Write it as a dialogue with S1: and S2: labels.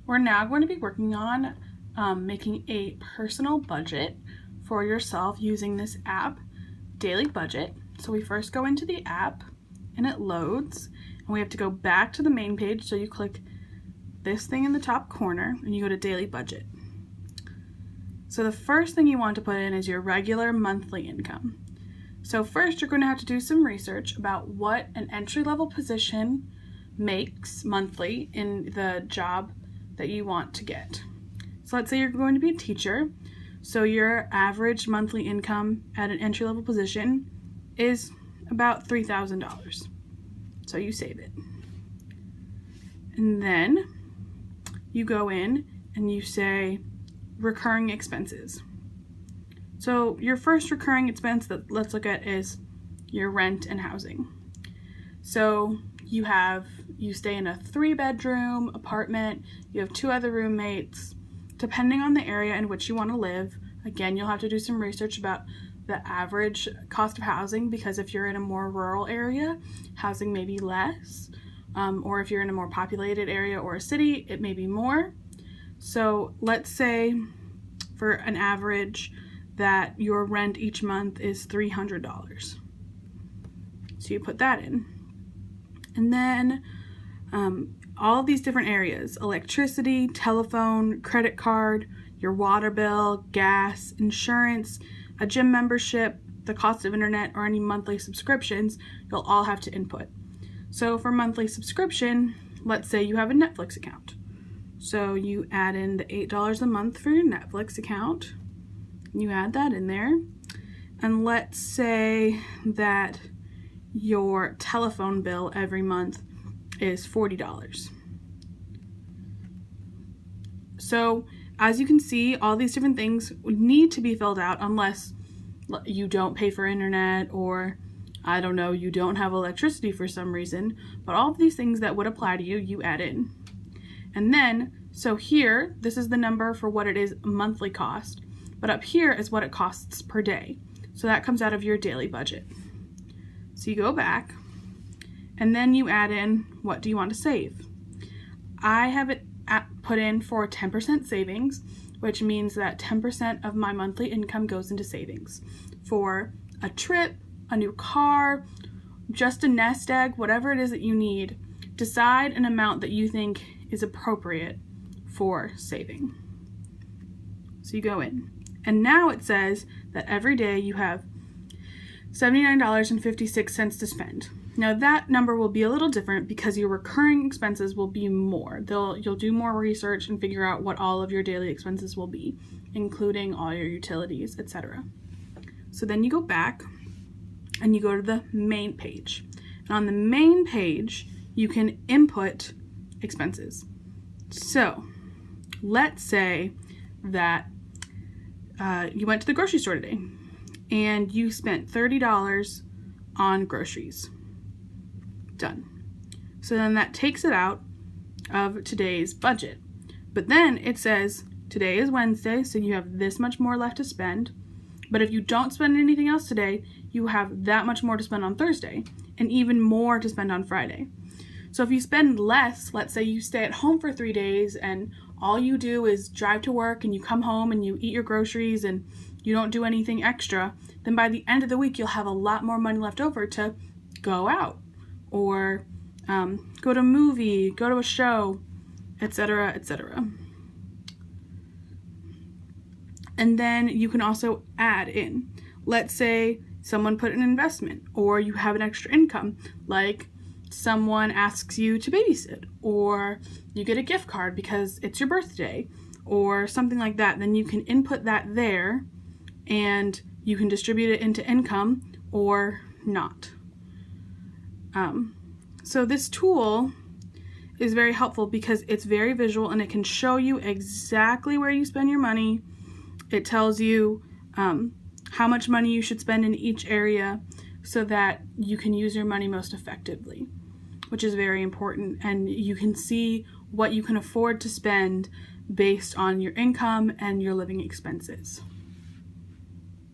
S1: We're now going to be working on making a personal budget for yourself using this app, Daily Budget. So we first go into the app and it loads, and we have to go back to the main page. So you click this thing in the top corner and you go to Daily Budget. So the first thing you want to put in is your regular monthly income. So first you're going to have to do some research about what an entry-level position makes monthly in the job that you want to get. So let's say you're going to be a teacher. So your average monthly income at an entry-level position is about $3,000. So you save it. And then you go in and you say recurring expenses. So your first recurring expense that let's look at is your rent and housing. So you stay in a 3-bedroom apartment, you have 2 other roommates. Depending on the area in which you want to live, again, you'll have to do some research about the average cost of housing, because if you're in a more rural area, housing may be less, or if you're in a more populated area or a city, it may be more. So let's say for an average that your rent each month is $300. So you put that in. And then all of these different areas: electricity, telephone, credit card, your water bill, gas, insurance, a gym membership, the cost of internet, or any monthly subscriptions, you'll all have to input. So for monthly subscription, let's say you have a Netflix account. So you add in the $8 a month for your Netflix account. You add that in there. And let's say that your telephone bill every month is $40. So as you can see, all these different things need to be filled out unless you don't pay for internet, or I don't know, you don't have electricity for some reason. But all of these things that would apply to you, you add in. And then, so here, this is the number for what it is monthly cost, but up here is what it costs per day. So that comes out of your daily budget. So you go back, and then you add in, what do you want to save? I have it put in for 10% savings, which means that 10% of my monthly income goes into savings for a trip, a new car, just a nest egg, whatever it is that you need. Decide an amount that you think is appropriate for saving. So you go in, and now it says that every day you have $79.56 to spend. Now that number will be a little different because your recurring expenses will be more. You'll do more research and figure out what all of your daily expenses will be, including all your utilities, etc. So then you go back and you go to the main page. And on the main page, you can input expenses. So let's say that you went to the grocery store today and you spent $30 on groceries. Done. So then that takes it out of today's budget. But then it says today is Wednesday, so you have this much more left to spend. But if you don't spend anything else today, you have that much more to spend on Thursday, and even more to spend on Friday. So if you spend less, let's say you stay at home for 3 days and all you do is drive to work and you come home and you eat your groceries and you don't do anything extra, then by the end of the week you'll have a lot more money left over to go out or go to a movie, go to a show, etc., etc. And then you can also add in, let's say someone put an investment, or you have an extra income, like someone asks you to babysit, or you get a gift card because it's your birthday, or something like that. Then you can input that there and you can distribute it into income or not. So this tool is very helpful because it's very visual and it can show you exactly where you spend your money. It tells you how much money you should spend in each area so that you can use your money most effectively, which is very important. And you can see what you can afford to spend based on your income and your living expenses.